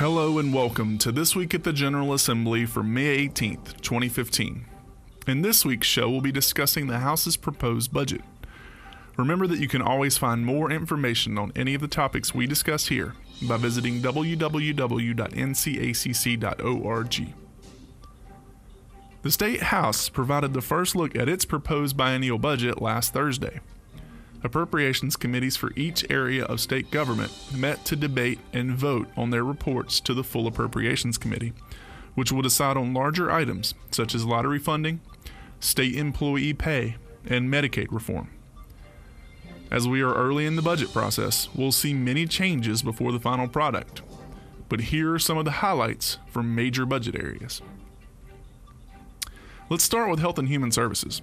Hello and welcome to This Week at the General Assembly for May 18th, 2015. In this week's show, we'll be discussing the House's proposed budget. Remember that you can always find more information on any of the topics we discuss here by visiting www.ncacc.org. The State House provided the first look at its proposed biennial budget last Thursday. Appropriations committees for each area of state government met to debate and vote on their reports to the full Appropriations Committee, which will decide on larger items such as lottery funding, state employee pay, and Medicaid reform. As we are early in the budget process, we'll see many changes before the final product. But here are some of the highlights from major budget areas. Let's start with Health and Human Services.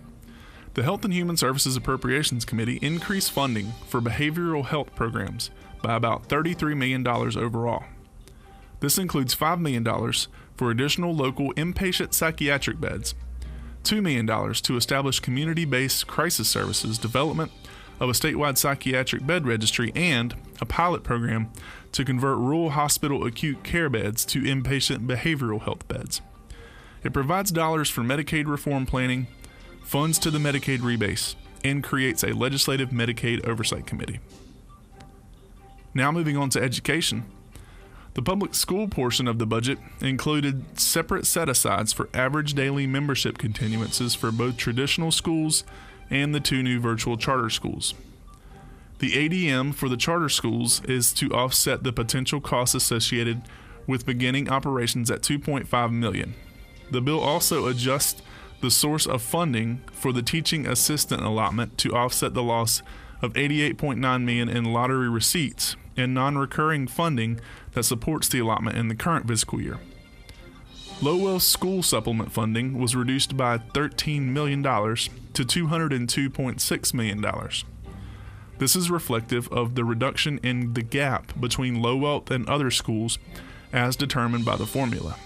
The Health and Human Services Appropriations Committee increased funding for behavioral health programs by about $33 million overall. This includes $5 million for additional local inpatient psychiatric beds, $2 million to establish community-based crisis services development of a statewide psychiatric bed registry, and a pilot program to convert rural hospital acute care beds to inpatient behavioral health beds. It provides dollars for Medicaid reform planning, funds to the Medicaid rebase, and creates a legislative Medicaid oversight committee. Now moving on to education. The public school portion of the budget included separate set-asides for average daily membership continuances for both traditional schools and the two new virtual charter schools. The ADM for the charter schools is to offset the potential costs associated with beginning operations at $2.5 million. The bill also adjusts the source of funding for the teaching assistant allotment to offset the loss of $88.9 million in lottery receipts and non-recurring funding that supports the allotment in the current fiscal year. Lowell School Supplement funding was reduced by $13 million to $202.6 million. This is reflective of the reduction in the gap between Lowell and other schools as determined by the formula.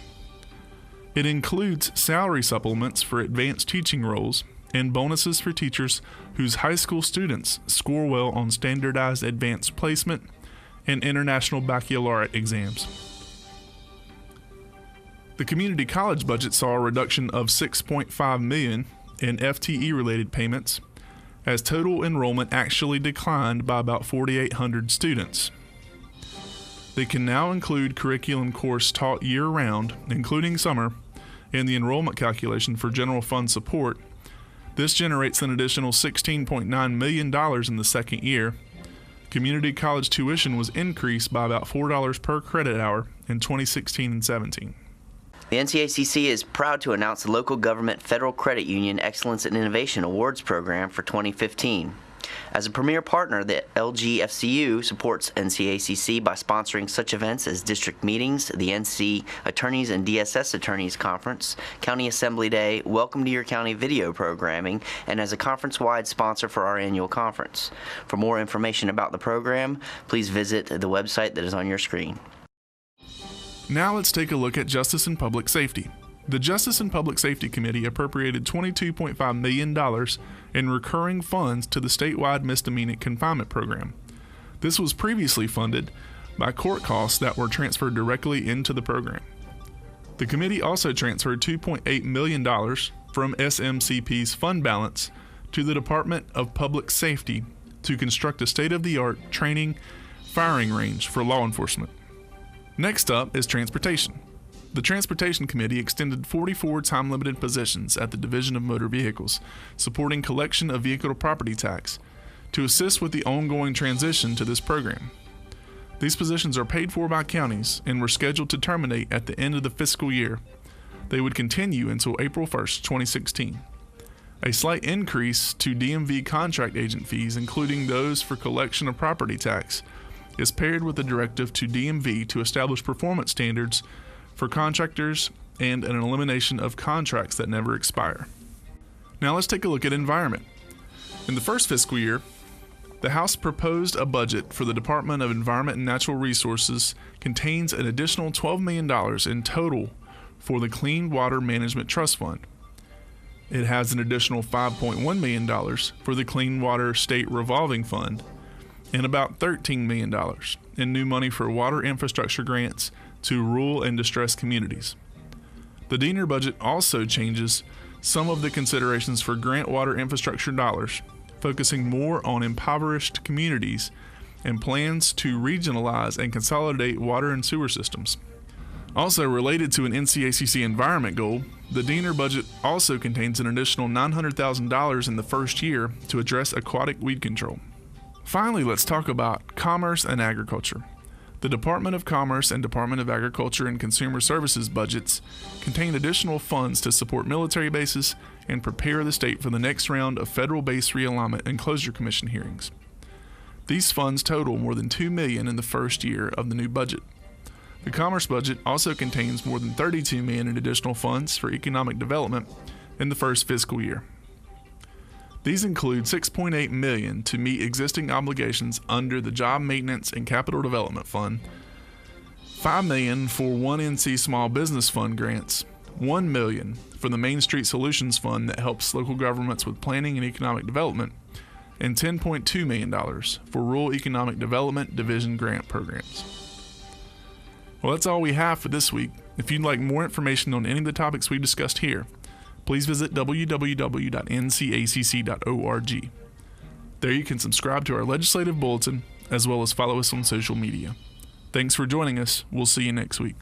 It includes salary supplements for advanced teaching roles and bonuses for teachers whose high school students score well on standardized advanced placement and international baccalaureate exams. The community college budget saw a reduction of $6.5 million in FTE-related payments, as total enrollment actually declined by about 4,800 students. They can now include curriculum course taught year-round, including summer, in the enrollment calculation for general fund support. This generates an additional $16.9 million in the second year. Community college tuition was increased by about $4 per credit hour in 2016 and 17. The NCACC is proud to announce the Local Government Federal Credit Union Excellence and Innovation Awards Program for 2015. As a premier partner, the LGFCU supports NCACC by sponsoring such events as district meetings, the NC Attorneys and DSS Attorneys Conference, County Assembly Day, Welcome to Your County video programming, and as a conference-wide sponsor for our annual conference. For more information about the program, please visit the website that is on your screen. Now let's take a look at Justice and Public Safety. The Justice and Public Safety Committee appropriated $22.5 million in recurring funds to the statewide misdemeanor confinement program. This was previously funded by court costs that were transferred directly into the program. The committee also transferred $2.8 million from SMCP's fund balance to the Department of Public Safety to construct a state-of-the-art training firing range for law enforcement. Next up is transportation. The Transportation Committee extended 44 time-limited positions at the Division of Motor Vehicles, supporting collection of vehicle property tax, to assist with the ongoing transition to this program. These positions are paid for by counties and were scheduled to terminate at the end of the fiscal year. They would continue until April 1st, 2016. A slight increase to DMV contract agent fees, including those for collection of property tax, is paired with a directive to DMV to establish performance standards for contractors and an elimination of contracts that never expire. Now let's take a look at environment. In the first fiscal year, the House proposed a budget for the Department of Environment and Natural Resources contains an additional $12 million in total for the Clean Water Management Trust Fund. It has an additional $5.1 million for the Clean Water State Revolving Fund and about $13 million in new money for water infrastructure grants to rural and distressed communities. The Diener budget also changes some of the considerations for grant water infrastructure dollars, focusing more on impoverished communities and plans to regionalize and consolidate water and sewer systems. Also related to an NCACC environment goal, the Diener budget also contains an additional $900,000 in the first year to address aquatic weed control. Finally, let's talk about commerce and agriculture. The Department of Commerce and Department of Agriculture and Consumer Services budgets contain additional funds to support military bases and prepare the state for the next round of federal base realignment and closure commission hearings. These funds total more than $2 million in the first year of the new budget. The Commerce budget also contains more than $32 million in additional funds for economic development in the first fiscal year. These include $6.8 million to meet existing obligations under the Job Maintenance and Capital Development Fund, $5 million for 1NC Small Business Fund grants, $1 million for the Main Street Solutions Fund that helps local governments with planning and economic development, and $10.2 million for Rural Economic Development Division grant programs. Well, that's all we have for this week. If you'd like more information on any of the topics we discussed here, please visit www.ncacc.org. There you can subscribe to our legislative bulletin as well as follow us on social media. Thanks for joining us. We'll see you next week.